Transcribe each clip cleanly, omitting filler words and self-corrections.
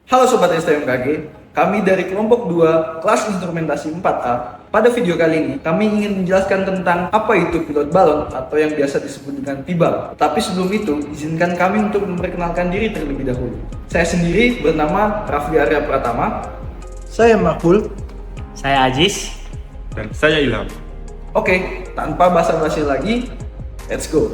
Halo Sobat STMKG, kami dari kelompok 2 kelas instrumentasi 4A. Pada video kali ini, kami ingin menjelaskan tentang apa itu pilot balon atau yang biasa disebut dengan PIBAL. Tapi sebelum itu, izinkan kami untuk memperkenalkan diri terlebih dahulu. Saya sendiri bernama Rafli Arya Pratama. Saya Makbul. Saya Ajis. Dan saya Ilham. Oke, tanpa basa-basi lagi, let's go.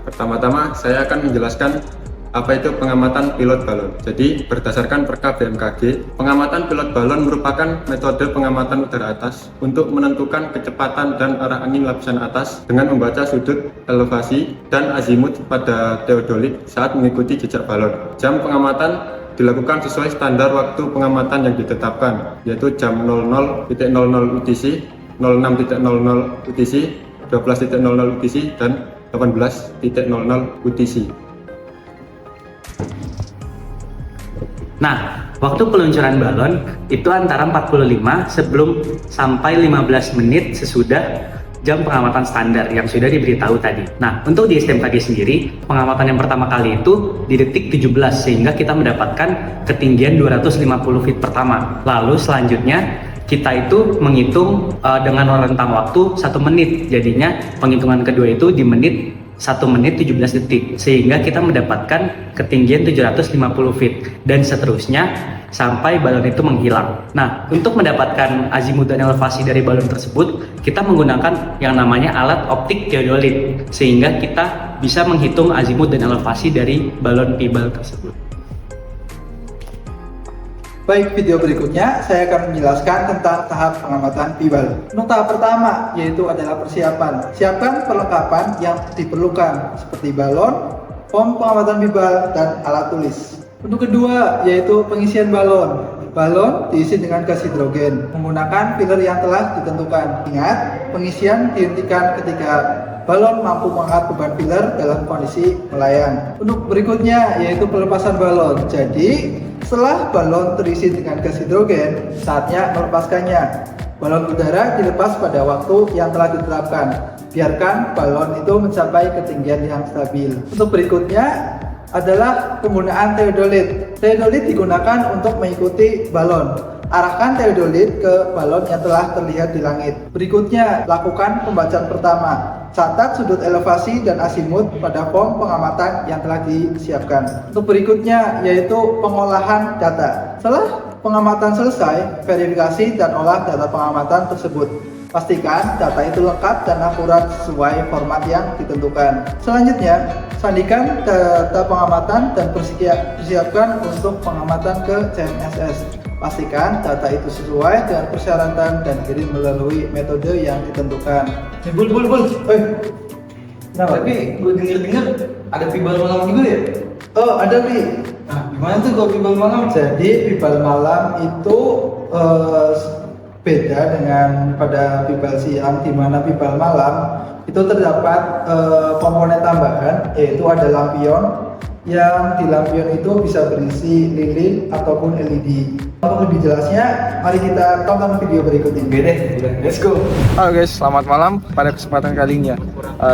Pertama-tama saya akan menjelaskan apa itu pengamatan pilot balon. Jadi berdasarkan Perka BMKG, pengamatan pilot balon merupakan metode pengamatan udara atas untuk menentukan kecepatan dan arah angin lapisan atas dengan membaca sudut, elevasi, dan azimut pada teodolit saat mengikuti jejak balon. Jam pengamatan dilakukan sesuai standar waktu pengamatan yang ditetapkan, yaitu jam 00.00 UTC, 06.00 UTC, 12.00 UTC, dan 18.00 UTC. Nah, waktu peluncuran balon itu antara 45 sebelum sampai 15 menit sesudah jam pengamatan standar yang sudah diberitahu tadi. Nah, untuk di STMKG sendiri, pengamatan yang pertama kali itu di detik 17 sehingga kita mendapatkan ketinggian 250 feet pertama. Lalu selanjutnya kita itu menghitung dengan rentang waktu 1 menit. Jadinya penghitungan kedua itu di menit 1 menit 17 detik sehingga kita mendapatkan ketinggian 750 feet dan seterusnya sampai balon itu menghilang. Nah, untuk mendapatkan azimut dan elevasi dari balon tersebut, kita menggunakan yang namanya alat optik teodolit sehingga kita bisa menghitung azimut dan elevasi dari balon PIBAL tersebut. Baik, video berikutnya saya akan menjelaskan tentang tahap pengamatan PIBAL. Untuk tahap pertama yaitu adalah persiapan. Siapkan perlengkapan yang diperlukan seperti balon, pom pengamatan PIBAL, dan alat tulis. Untuk kedua yaitu pengisian balon. Balon diisi dengan gas hidrogen menggunakan filler yang telah ditentukan. Ingat, pengisian dihentikan ketika balon mampu mengangkat beban filler dalam kondisi melayang. Untuk berikutnya yaitu pelepasan balon. Jadi, setelah balon terisi dengan gas hidrogen, saatnya melepaskannya. Balon udara dilepas pada waktu yang telah ditetapkan. Biarkan balon itu mencapai ketinggian yang stabil. Untuk berikutnya adalah penggunaan teodolit. Teodolit digunakan untuk mengikuti balon. Arahkan teodolit ke balon yang telah terlihat di langit. Berikutnya, lakukan pembacaan pertama. Catat sudut elevasi dan azimut pada pom pengamatan yang telah disiapkan. Untuk berikutnya yaitu pengolahan data. Setelah pengamatan selesai, verifikasi dan olah data pengamatan tersebut. Pastikan data itu lengkap dan akurat sesuai format yang ditentukan. Selanjutnya, sandikan data pengamatan dan persiapkan untuk pengamatan ke CMSS. Pastikan data itu sesuai dengan persyaratan dan kirim melalui metode yang ditentukan. Bul. Nah, tapi gue denger-denger ada PIBAL malam juga ya? Oh, ada Pi. Nah, gimana tuh kalau PIBAL malam? Jadi PIBAL malam itu beda dengan pada PIBAL siang, di mana PIBAL malam itu terdapat komponen tambahan, yaitu ada lampion yang di lampion itu bisa berisi lilin ataupun LED. Untuk lebih jelasnya, mari kita tonton video berikut ini. Oke deh, let's go. Halo guys, selamat malam. Pada kesempatan kali ini ya,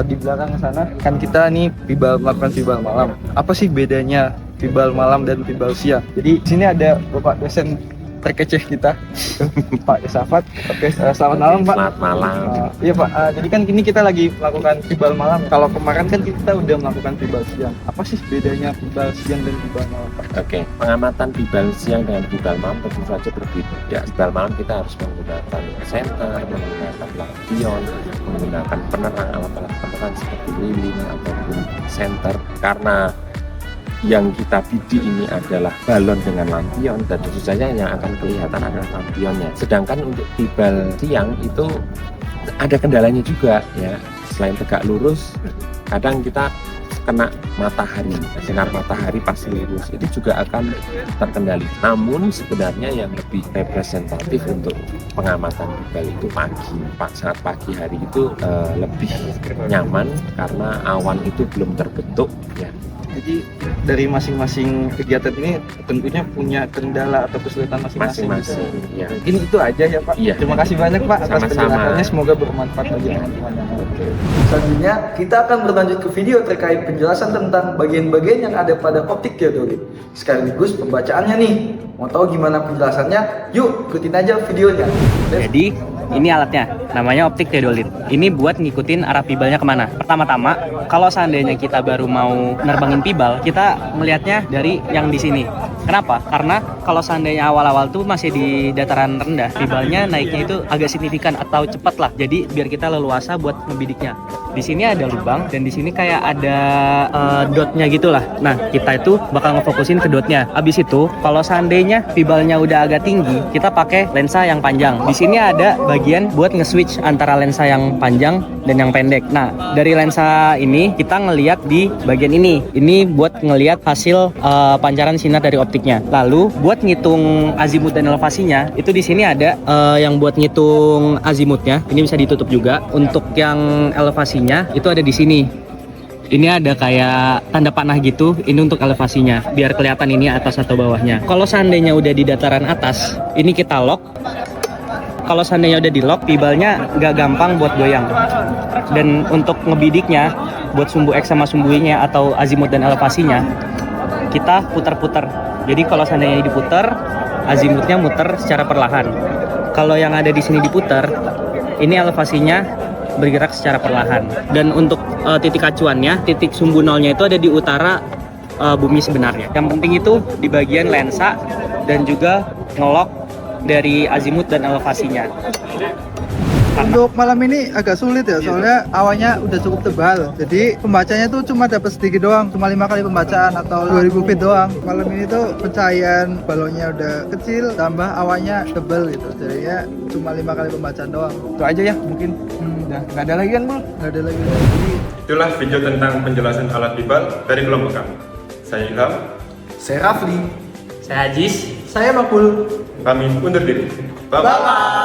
di belakang sana kan kita nih melakukan PIBAL malam. Apa sih bedanya PIBAL malam dan PIBAL siang? Jadi di sini ada Bapak dosen terkeceh kita, Pak Yosafat. Oke, selamat malam Pak. Selamat malam. Iya Pak, jadi kan ini kita lagi melakukan PIBAL malam. Kalau kemarin kan kita udah melakukan PIBAL siang. Apa sih bedanya PIBAL siang dan PIBAL malam Pak? Oke, pengamatan PIBAL siang dengan PIBAL malam tentu saja berbeda. Ya, PIBAL malam kita harus menggunakan senter, menggunakan lampion, menggunakan penerang, alat-alat penerang seperti lilin ataupun senter. Karena yang kita bidik ini adalah balon dengan lampion dan tentu saja yang akan kelihatan adalah lampionnya. Sedangkan untuk PIBAL siang itu ada kendalanya juga ya. Selain tegak lurus, kadang kita kena matahari, sinar matahari pasti lurus, itu juga akan terkendali. Namun sebenarnya yang lebih representatif untuk pengamatan PIBAL itu pagi. Saat pagi hari itu lebih nyaman karena awan itu belum terbentuk ya. Jadi dari masing-masing kegiatan ini tentunya punya kendala atau kesulitan masing-masing. Masing-masing, ya. Mungkin itu aja ya Pak. Iya. Terima kasih banyak Pak atas Sama-sama. penjelasannya. Semoga bermanfaat bagi teman-teman yang ada. Selanjutnya kita akan berlanjut ke video terkait penjelasan tentang bagian-bagian yang ada pada optik teodolit. Sekaligus pembacaannya nih. Mau tahu gimana penjelasannya? Yuk ikutin aja videonya. Jadi ini alatnya, namanya optik teodolit. Ini buat ngikutin arah pibalnya kemana. Pertama-tama, kalau seandainya kita baru mau nerbangin pibal, kita melihatnya dari yang di sini. Kenapa? Karena kalau seandainya awal-awal tuh masih di dataran rendah, pibalnya naiknya itu agak signifikan atau cepat lah. Jadi biar kita leluasa buat ngebidiknya. Di sini ada lubang dan di sini kayak ada dotnya gitulah. Nah, kita itu bakal ngefokusin ke dotnya. Abis itu, kalau seandainya pibalnya udah agak tinggi, kita pakai lensa yang panjang. Di sini ada bagian buat nge-switch antara lensa yang panjang dan yang pendek. Nah, dari lensa ini kita ngelihat di bagian ini. Ini buat ngelihat hasil pancaran sinar dari optiknya. Lalu buat ngitung azimut dan elevasinya, itu di sini ada yang buat ngitung azimutnya. Ini bisa ditutup juga. Untuk yang elevasinya itu ada di sini. Ini ada kayak tanda panah gitu, ini untuk elevasinya, biar kelihatan ini atas atau bawahnya. Kalau seandainya udah di dataran atas, ini kita lock. Kalau seandainya udah di lock, pibalnya nggak gampang buat goyang. Dan untuk ngebidiknya, buat sumbu X sama sumbu Y-nya atau azimut dan elevasinya, kita putar-putar. Jadi kalau seandainya diputar, azimutnya muter secara perlahan. Kalau yang ada di sini diputar, ini elevasinya bergerak secara perlahan. Dan untuk titik acuannya, titik sumbu nolnya itu ada di utara bumi sebenarnya. Yang penting itu di bagian lensa dan juga ngelok dari azimut dan elevasinya. Untuk malam ini agak sulit ya, soalnya awannya udah cukup tebal. Jadi pembacanya tuh cuma dapat sedikit doang, cuma 5 kali pembacaan atau 2000 feet doang. Malam ini tuh pencahayaan balonnya udah kecil, tambah awannya tebal gitu. Jadinya cuma 5 kali pembacaan doang. Itu aja ya mungkin. Udah nggak ada lagi kan Bul? Nggak ada lagi. Jadi, Itulah video tentang penjelasan alat pibal dari kelompok kami. Saya Ilham, Saya Rafli. Saya Ajis. saya Makbul. kami undur diri. Bye-bye.